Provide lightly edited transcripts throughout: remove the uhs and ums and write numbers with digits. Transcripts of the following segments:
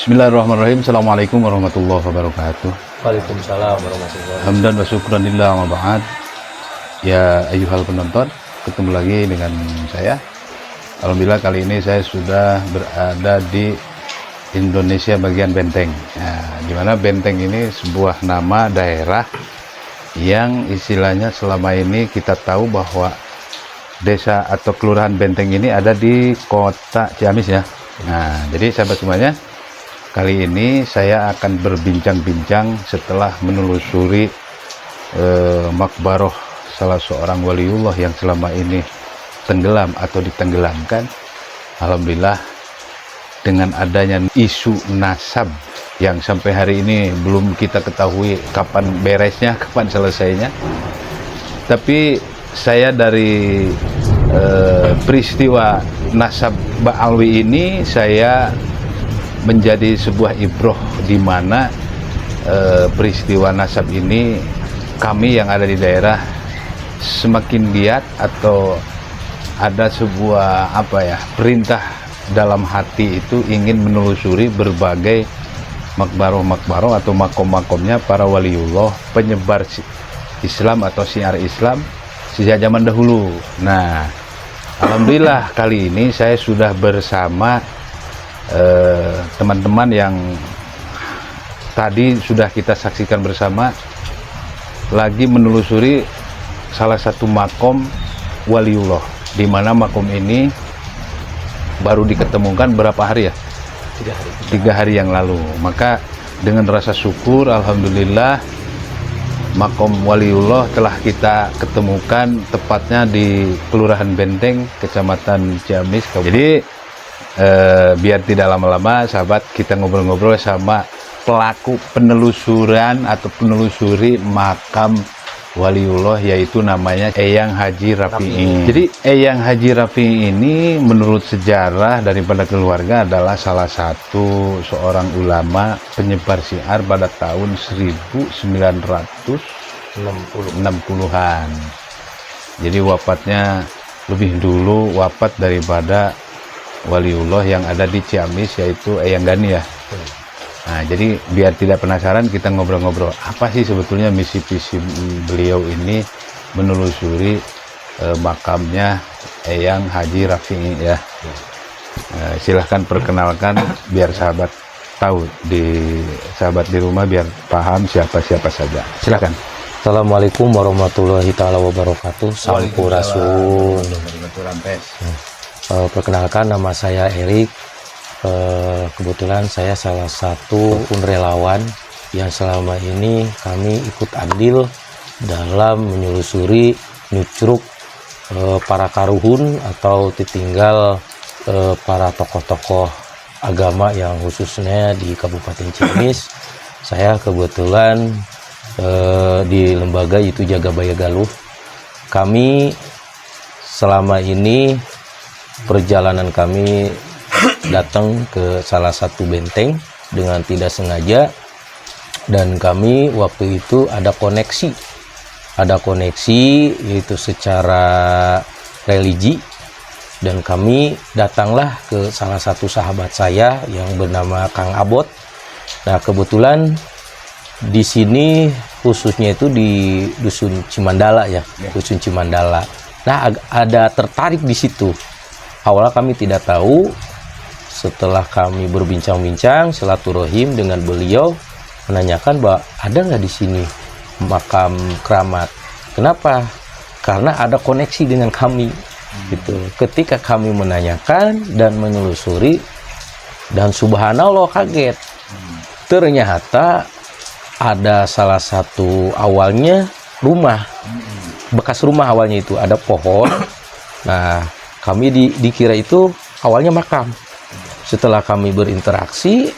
Bismillahirrahmanirrahim. Assalamualaikum warahmatullahi wabarakatuh. Waalaikumsalam warahmatullahi wabarakatuh. Hamdan wa syukran lillah wa ba'd. Ya ayyuhal penonton, ketemu lagi dengan saya. Alhamdulillah kali ini saya sudah berada di Indonesia bagian Benteng. Nah, di mana Benteng ini sebuah nama daerah yang istilahnya selama ini kita tahu bahwa desa atau kelurahan Benteng ini ada di kota Ciamis ya. Nah, jadi sahabat semuanya, kali ini saya akan berbincang-bincang setelah menelusuri makbaroh salah seorang waliullah yang selama ini tenggelam atau ditenggelamkan. Alhamdulillah dengan adanya isu nasab yang sampai hari ini belum kita ketahui kapan beresnya, kapan selesainya. Tapi saya dari peristiwa nasab Ba'alwi ini saya menjadi sebuah ibroh di mana peristiwa nasab ini kami yang ada di daerah semakin giat atau ada sebuah perintah dalam hati itu ingin menelusuri berbagai makbaroh atau makom-makomnya para waliullah penyebar Islam atau syiar Islam sejak zaman dahulu. Nah, alhamdulillah kali ini saya sudah bersama teman-teman yang tadi sudah kita saksikan bersama lagi menelusuri salah satu makom waliullah, di mana makom ini baru diketemukan berapa hari ya? 3 hari yang lalu. Maka dengan rasa syukur alhamdulillah makom waliullah telah kita ketemukan tepatnya di Kelurahan Benteng, Kecamatan Ciamis. Jadi biar tidak lama-lama sahabat, kita ngobrol-ngobrol sama pelaku penelusuran atau penelusuri makam waliullah, yaitu namanya Eyang Haji Rafi'i. Jadi Eyang Haji Rafi'i ini menurut sejarah daripada keluarga adalah salah satu seorang ulama penyebar syiar pada tahun 1960-an. Jadi wafatnya lebih dulu wafat daripada waliullah yang ada di Ciamis, yaitu Eyang Gani ya. Nah, jadi biar tidak penasaran, kita ngobrol-ngobrol apa sih sebetulnya misi-visi beliau ini menelusuri makamnya Eyang Haji Rafi'i ya. Silahkan perkenalkan biar sahabat tahu, sahabat di rumah biar paham siapa-siapa saja. Silahkan. Assalamualaikum warahmatullahi taala wabarakatuh. Sampurasun. Perkenalkan, nama saya Erik. Kebetulan saya salah satu relawan yang selama ini kami ikut andil dalam menelusuri nyucruk para karuhun atau ditinggal para tokoh-tokoh agama yang khususnya di Kabupaten Ciamis. Saya kebetulan di lembaga itu Jagabaya Galuh. Kami selama ini perjalanan kami datang ke salah satu benteng dengan tidak sengaja, dan kami waktu itu ada koneksi yaitu secara religi, dan kami datanglah ke salah satu sahabat saya yang bernama Kang Abot. Nah, kebetulan di sini khususnya itu di Dusun Cimandala ya, Dusun Cimandala. Nah, ada tertarik di situ. Awalnya kami tidak tahu. Setelah kami berbincang-bincang silaturahim dengan beliau, menanyakan bahwa ada nggak di sini makam keramat. Kenapa? Karena ada koneksi dengan kami. Gitu. Ketika kami menanyakan dan menelusuri, dan subhanallah kaget, ternyata ada salah satu awalnya rumah, bekas rumah awalnya itu ada pohon. Nah, kami dikira itu awalnya makam. Setelah kami berinteraksi,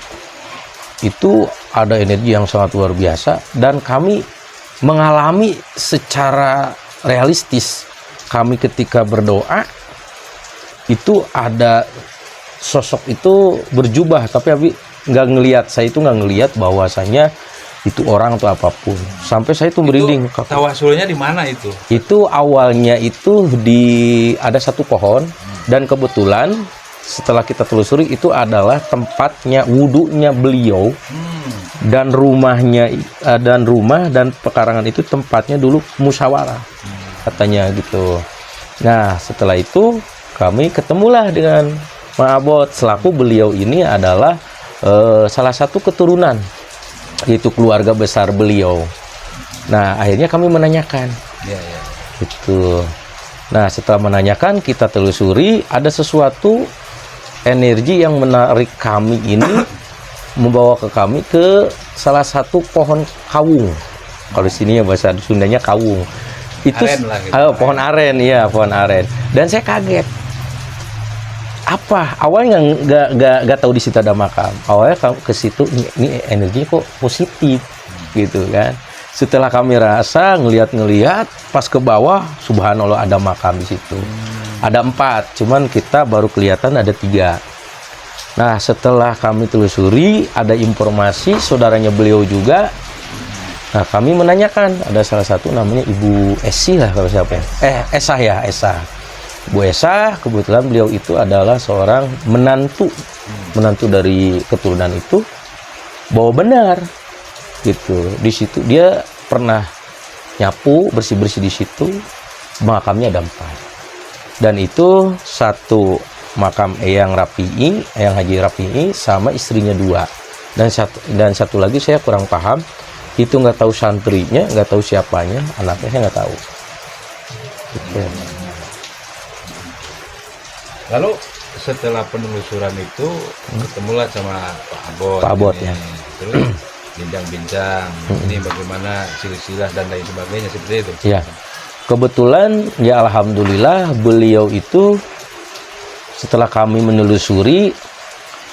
itu ada energi yang sangat luar biasa, dan kami mengalami secara realistis. Kami ketika berdoa, itu ada sosok itu berjubah, tapi nggak ngelihat, saya itu nggak ngelihat bahwasanya itu orang atau apapun. Sampai saya itu merinding. Tawasulnya di mana itu? Itu awalnya itu ada satu pohon, dan kebetulan setelah kita telusuri itu adalah tempatnya wudhunya beliau, dan rumahnya dan rumah dan pekarangan itu tempatnya dulu musyawarah katanya gitu. Nah setelah itu kami ketemulah dengan Mang Abot, selaku beliau ini adalah salah satu keturunan, yaitu keluarga besar beliau. Nah akhirnya kami menanyakan gitu. Nah setelah menanyakan, kita telusuri, ada sesuatu energi yang menarik kami ini, membawa ke kami ke salah satu pohon kawung. Kalau di sini ya bahasa Sundanya kawung. Itu Aren lah gitu. pohon aren, ya pohon aren. Dan saya kaget. Apa? Awalnya nggak tahu di situ ada makam. Awalnya ke situ ini energinya kok positif gitu kan. Setelah kami rasa ngelihat pas ke bawah, subhanallah ada makam di situ. Ada 4, cuman kita baru kelihatan ada 3. Nah setelah kami telusuri, ada informasi saudaranya beliau juga. Nah kami menanyakan, ada salah satu namanya Ibu Esi lah kalau siapa ya? Esa ya, Esa. Bu Esa, kebetulan beliau itu adalah seorang menantu dari keturunan itu, bahwa benar gitu. Di situ dia pernah nyapu bersih-bersih di situ, makamnya ada 4. Dan itu satu makam Eyang Rapi'i, Eyang Haji Rapi'i sama istrinya 2. Dan satu lagi saya kurang paham, itu nggak tahu santrinya, nggak tahu siapanya, anaknya saya nggak tahu. Gitu. Lalu setelah penelusuran itu ketemulah sama Pak Abot. Pak Abot, ini. ya. Terus bincang-bincang ini bagaimana silsilah dan lain sebagainya seperti itu. Ya. Kebetulan ya alhamdulillah beliau itu setelah kami menelusuri,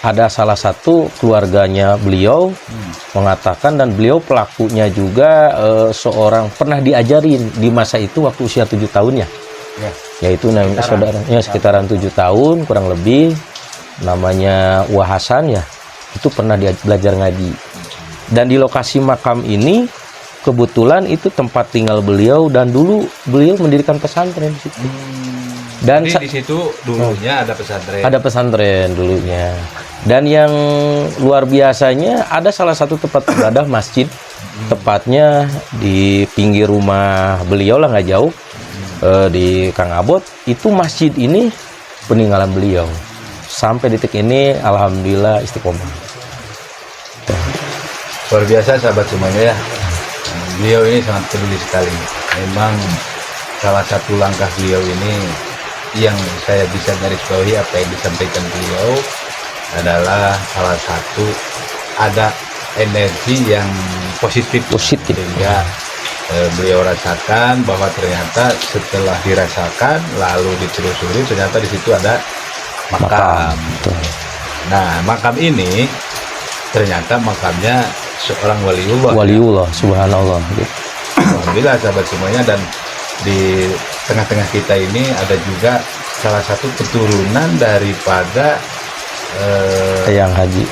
ada salah satu keluarganya beliau mengatakan, dan beliau pelakunya juga seorang pernah diajarin di masa itu waktu usia 7 tahun ya. Yaitu namanya saudaranya sekitaran 7 tahun kurang lebih, namanya Wahasan ya. Itu pernah dia belajar ngaji. Dan di lokasi makam ini kebetulan itu tempat tinggal beliau, dan dulu beliau mendirikan pesantren di situ. Dan jadi di situ dulunya ada pesantren. Ada pesantren dulunya. Dan yang luar biasanya ada salah satu tempat ibadah masjid, tepatnya di pinggir rumah beliau lah, nggak jauh, di Kang Abot. Itu masjid ini peninggalan beliau. Sampai detik ini alhamdulillah istiqomah. Luar biasa sahabat semuanya ya. Beliau ini sangat peduli sekali. Memang salah satu langkah beliau ini yang saya bisa garis bawahi apa yang disampaikan beliau adalah salah satu ada energi yang positif. Sehingga beliau rasakan bahwa ternyata setelah dirasakan lalu ditelusuri ternyata di situ ada makam. Nah makam ini ternyata makamnya seorang waliullah. Subhanallah. Alhamdulillah sahabat semuanya. Dan di tengah-tengah kita ini ada juga salah satu keturunan daripada Eyang Haji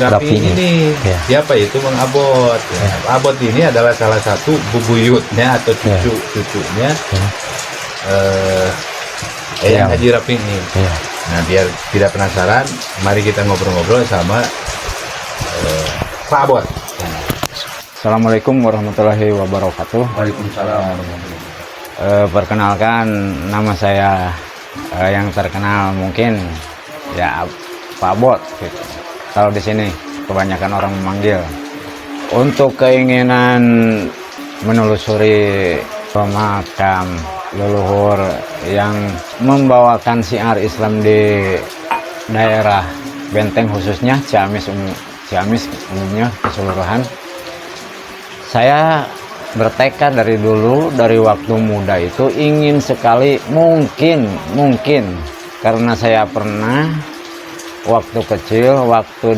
Rapi'i ini. Siapa itu? Mang Abot. Abot ini adalah salah satu bubuyutnya atau cucunya Eyang Haji Rapi'i. Nah biar tidak penasaran, mari kita ngobrol-ngobrol sama Pak Abot. Assalamualaikum warahmatullahi wabarakatuh. Waalaikumsalam. Perkenalkan, nama saya yang terkenal mungkin ya Pak Abot. Gitu. Kalau di sini kebanyakan orang memanggil. Untuk keinginan menelusuri makam leluhur yang membawakan syiar Islam di daerah Benteng, khususnya Ciamis umumnya keseluruhan, saya bertekad dari dulu, dari waktu muda itu ingin sekali, mungkin karena saya pernah waktu kecil, waktu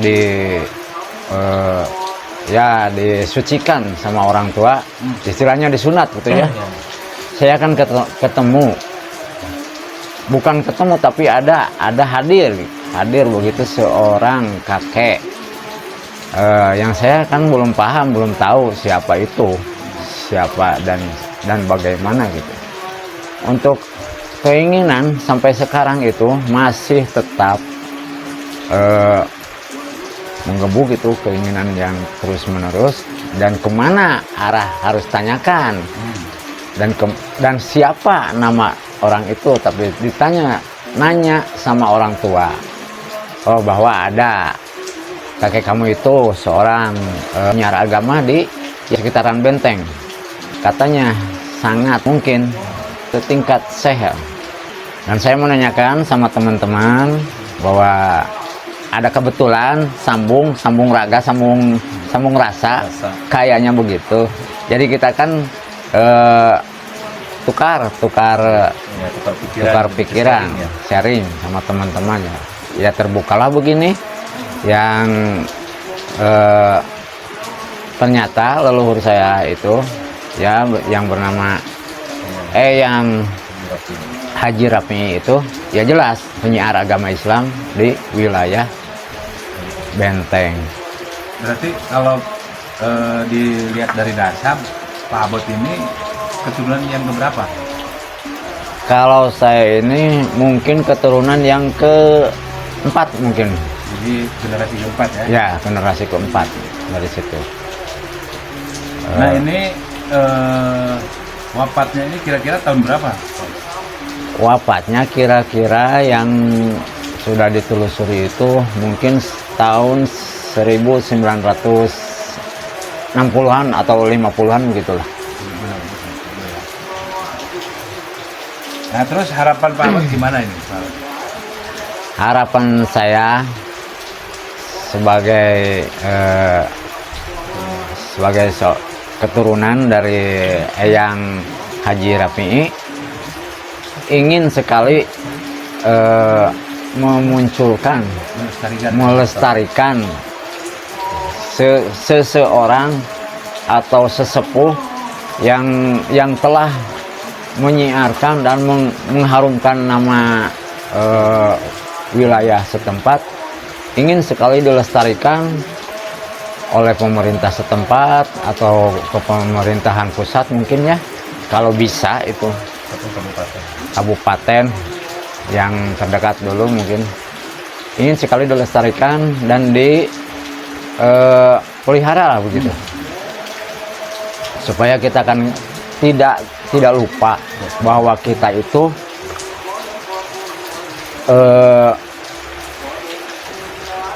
disucikan sama orang tua, istilahnya disunat gitu ya. Saya akan bukan ketemu tapi ada hadir begitu seorang kakek yang saya kan belum paham, belum tahu siapa dan bagaimana gitu. Untuk keinginan sampai sekarang itu masih tetap menggebuk itu keinginan yang terus menerus, dan kemana arah harus tanyakan, dan siapa nama orang itu, tapi nanya sama orang tua, oh bahwa ada kakek kamu itu seorang penyiar agama di sekitaran Benteng, katanya sangat mungkin setingkat syekh. Dan saya menanyakan sama teman-teman bahwa ada kebetulan sambung raga, sambung rasa, kayaknya begitu. Jadi kita kan tukar pikiran, sharing sama teman-teman ya. Ya terbukalah begini, yang ternyata leluhur saya itu ya yang bernama yang Haji Rafi itu ya jelas penyiar agama Islam di wilayah Benteng. Berarti kalau dilihat dari nasab, Pak Abot ini keturunan yang keberapa? Kalau saya ini mungkin keturunan yang keempat mungkin. Jadi generasi keempat ya? Ya, generasi keempat dari situ. Nah ini wafatnya ini kira-kira tahun berapa? Wafatnya kira-kira yang sudah ditelusuri itu mungkin tahun 1960-an atau 50-an begitulah. Nah terus harapan Pak Abot gimana ini? Harapan saya sebagai keturunan dari Eyang Haji Rafi'i ingin sekali memunculkan, melestarikan seseorang atau sesepuh yang telah menyiarkan dan mengharumkan nama wilayah setempat, ingin sekali dilestarikan oleh pemerintah setempat atau ke pemerintahan pusat mungkin ya, kalau bisa itu kabupaten yang terdekat dulu mungkin ingin sekali dilestarikan dan dipelihara lah begitu, supaya kita kan tidak lupa bahwa kita itu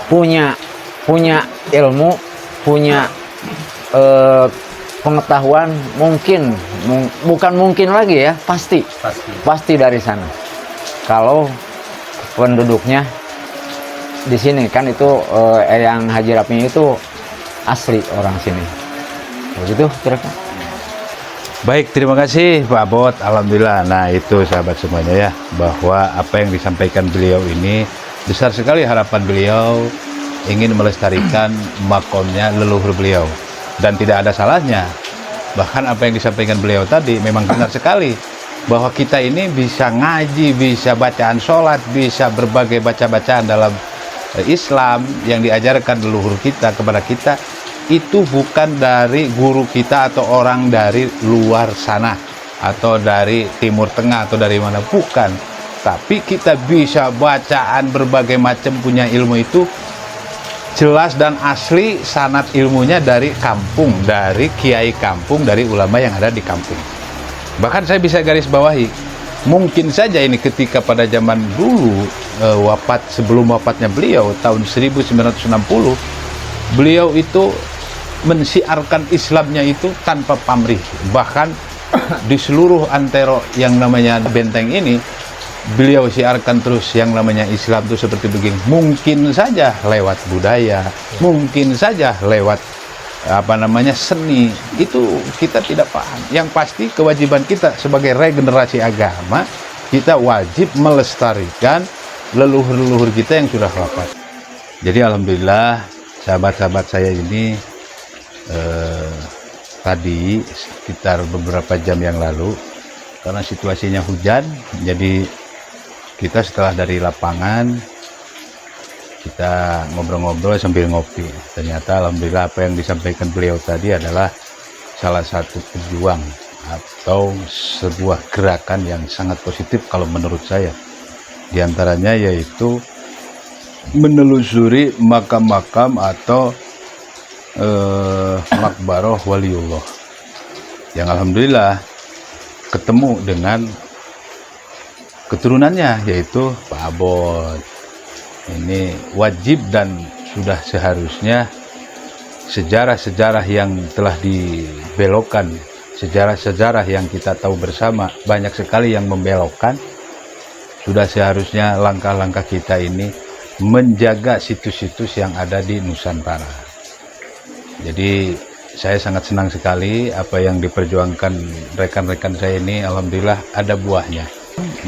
punya ilmu, punya pengetahuan, bukan mungkin lagi ya, pasti dari sana. Kalau penduduknya di sini kan itu Eyang Haji Rafi itu asli orang sini, begitu kira-kira. Baik, terima kasih Pak Abot. Alhamdulillah. Nah itu sahabat semuanya ya, bahwa apa yang disampaikan beliau ini besar sekali harapan beliau, ingin melestarikan makomnya leluhur beliau, dan tidak ada salahnya. Bahkan apa yang disampaikan beliau tadi memang benar sekali, bahwa kita ini bisa ngaji, bisa bacaan sholat, bisa berbagai baca-bacaan dalam Islam yang diajarkan leluhur kita kepada kita, itu bukan dari guru kita atau orang dari luar sana atau dari Timur Tengah atau dari mana, bukan. Tapi kita bisa bacaan berbagai macam, punya ilmu itu jelas dan asli, sanad ilmunya dari kampung, dari kiai kampung, dari ulama yang ada di kampung. Bahkan saya bisa garis bawahi, mungkin saja ini ketika pada zaman dulu wafat, sebelum wafatnya beliau tahun 1960, beliau itu mensiarkan Islamnya itu tanpa pamrih. Bahkan di seluruh antero yang namanya Benteng ini, beliau siarkan terus yang namanya Islam itu seperti begini. Mungkin saja lewat budaya, mungkin saja lewat seni, itu kita tidak paham. Yang pasti kewajiban kita sebagai regenerasi agama, kita wajib melestarikan leluhur-leluhur kita yang sudah wafat. Jadi alhamdulillah sahabat-sahabat saya ini tadi sekitar beberapa jam yang lalu, karena situasinya hujan, jadi kita setelah dari lapangan kita ngobrol-ngobrol sambil ngopi. Ternyata alhamdulillah apa yang disampaikan beliau tadi adalah salah satu pejuang atau sebuah gerakan yang sangat positif kalau menurut saya. Di antaranya yaitu menelusuri makam-makam atau makbaroh waliullah, yang alhamdulillah ketemu dengan keturunannya, yaitu Pak Abot. Ini wajib dan sudah seharusnya sejarah-sejarah yang telah dibelokkan, sejarah-sejarah yang kita tahu bersama banyak sekali yang membelokkan. Sudah seharusnya langkah-langkah kita ini menjaga situs-situs yang ada di Nusantara. Jadi saya sangat senang sekali apa yang diperjuangkan rekan-rekan saya ini, alhamdulillah ada buahnya.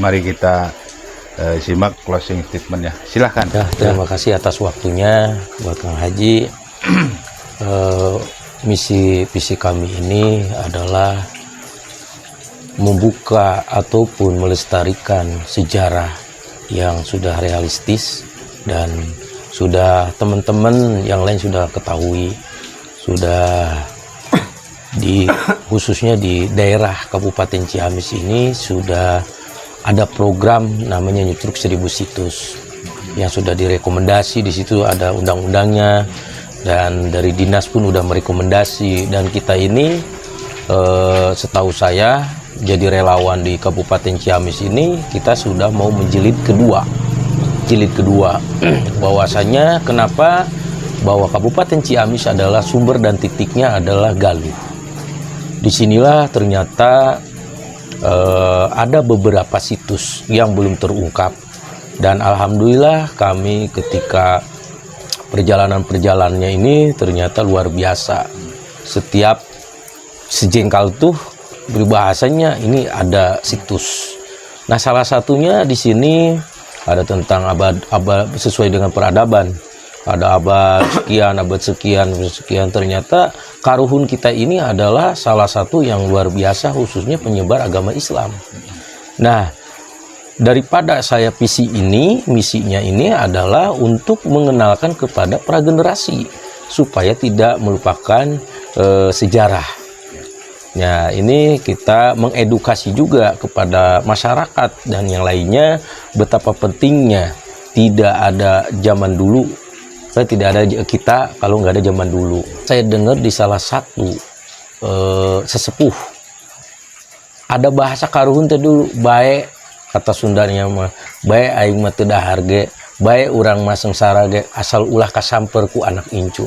Mari kita simak closing statement-nya. Silahkan. Ya, terima kasih atas waktunya buat Kang Haji. Misi visi kami ini adalah membuka ataupun melestarikan sejarah yang sudah realistis dan sudah teman-teman yang lain sudah ketahui, sudah khususnya di daerah Kabupaten Ciamis ini sudah ada program namanya Nyetruk 1000 Situs yang sudah direkomendasi. Di situ ada undang-undangnya dan dari dinas pun udah merekomendasi, dan kita ini setahu saya jadi relawan di Kabupaten Ciamis ini kita sudah mau menjilid kedua bahwasanya kenapa bahwa Kabupaten Ciamis adalah sumber dan titiknya adalah Galuh. Disinilah ternyata ada beberapa situs yang belum terungkap, dan alhamdulillah kami ketika perjalanan-perjalanannya ini ternyata luar biasa. Setiap sejengkal tuh berbahasanya ini ada situs. Nah, salah satunya di sini ada tentang abad sesuai dengan peradaban. Ada abad sekian. Ternyata Karuhun kita ini adalah salah satu yang luar biasa, khususnya penyebar agama Islam. Nah, daripada saya misinya ini adalah untuk mengenalkan kepada pragenerasi supaya tidak melupakan sejarah. Nah, ini kita mengedukasi juga kepada masyarakat dan yang lainnya betapa pentingnya tidak ada zaman dulu. Tidak ada kita kalau nggak ada zaman dulu. Saya dengar di salah satu sesepuh ada bahasa Karuhun teh dulu, baik kata Sundanya mah, baik aing mah teu dahar ge, baik urang mah sengsara ge, asal ulah kasamper ku anak incu.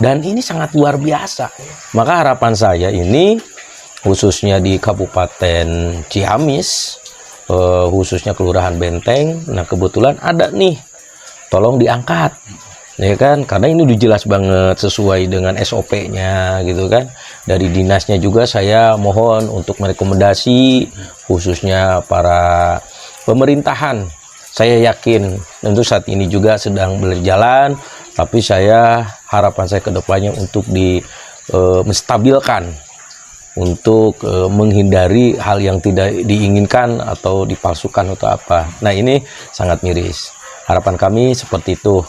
Dan ini sangat luar biasa. Maka harapan saya ini khususnya di Kabupaten Ciamis, khususnya Kelurahan Benteng, nah kebetulan ada nih, tolong diangkat, ya kan? Karena ini udah jelas banget sesuai dengan SOP-nya gitu kan. Dari dinasnya juga saya mohon untuk merekomendasi, khususnya para pemerintahan. Saya yakin tentu saat ini juga sedang berjalan, tapi harapan saya ke depannya untuk menstabilkan, untuk menghindari hal yang tidak diinginkan atau dipalsukan atau apa. Nah, ini sangat miris. Harapan kami seperti itu.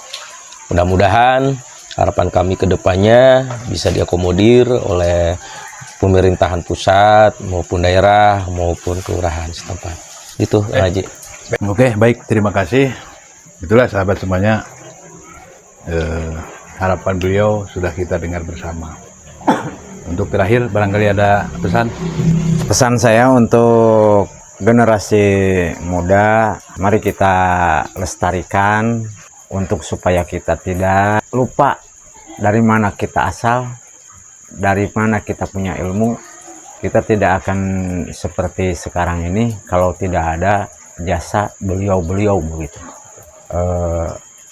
Mudah-mudahan harapan kami ke depannya bisa diakomodir oleh pemerintahan pusat maupun daerah maupun kelurahan setempat. Itu Haji. Oke, baik, terima kasih. Itulah sahabat semuanya, harapan beliau sudah kita dengar bersama. Untuk terakhir, barangkali ada pesan? Pesan saya untuk generasi muda, mari kita lestarikan untuk supaya kita tidak lupa dari mana kita asal, dari mana kita punya ilmu. Kita tidak akan seperti sekarang ini kalau tidak ada jasa beliau-beliau begitu.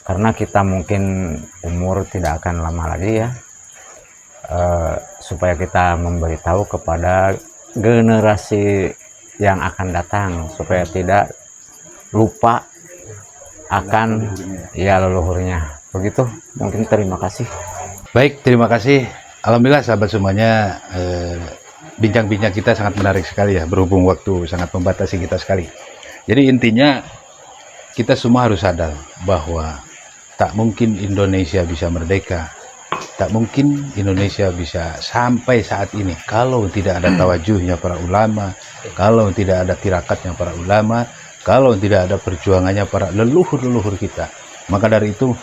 Karena kita mungkin umur tidak akan lama lagi ya. Supaya kita memberitahu kepada generasi yang akan datang supaya tidak lupa akan leluhurnya. Begitu, mungkin terima kasih. Baik, terima kasih. Alhamdulillah sahabat semuanya, bincang-bincang kita sangat menarik sekali ya, berhubung waktu sangat membatasi kita sekali. Jadi intinya kita semua harus sadar bahwa tak mungkin Indonesia bisa merdeka Tak mungkin Indonesia bisa sampai saat ini kalau tidak ada tawajuhnya para ulama, kalau tidak ada tirakatnya para ulama, kalau tidak ada perjuangannya para leluhur-leluhur kita. Maka dari itu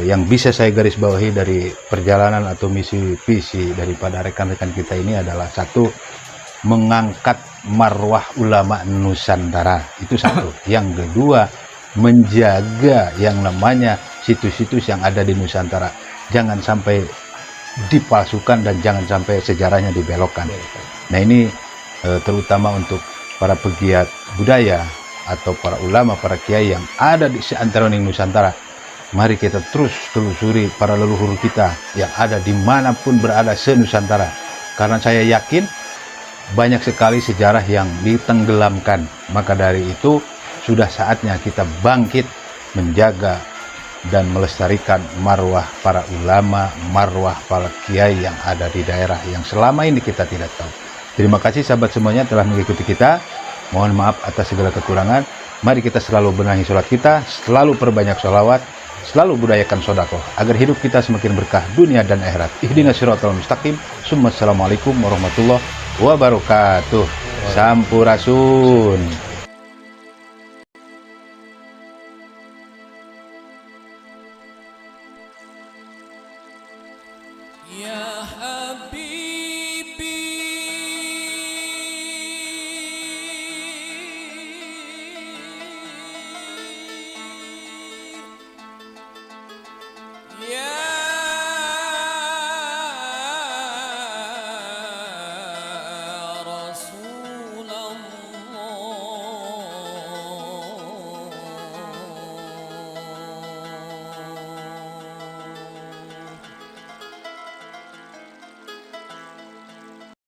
yang bisa saya garis bawahi dari perjalanan atau misi visi daripada rekan-rekan kita ini adalah satu, mengangkat marwah ulama Nusantara, itu satu. Yang kedua, menjaga yang namanya situs-situs yang ada di Nusantara, jangan sampai dipalsukan dan jangan sampai sejarahnya dibelokkan. Nah ini terutama untuk para pegiat budaya atau para ulama, para kiai yang ada di seantero Nusantara. Mari kita terus telusuri para leluhur kita yang ada dimanapun berada se-Nusantara. Karena saya yakin banyak sekali sejarah yang ditenggelamkan. Maka dari itu sudah saatnya kita bangkit menjaga dan melestarikan marwah para ulama, marwah para kiai yang ada di daerah yang selama ini kita tidak tahu. Terima kasih sahabat semuanya telah mengikuti kita. Mohon maaf atas segala kekurangan. Mari kita selalu benahi sholat kita, selalu perbanyak sholawat, selalu budayakan sodako, agar hidup kita semakin berkah dunia dan akhirat. Ihdinas siratal mustaqim. Assalamualaikum warahmatullahi wabarakatuh. Sampurasun.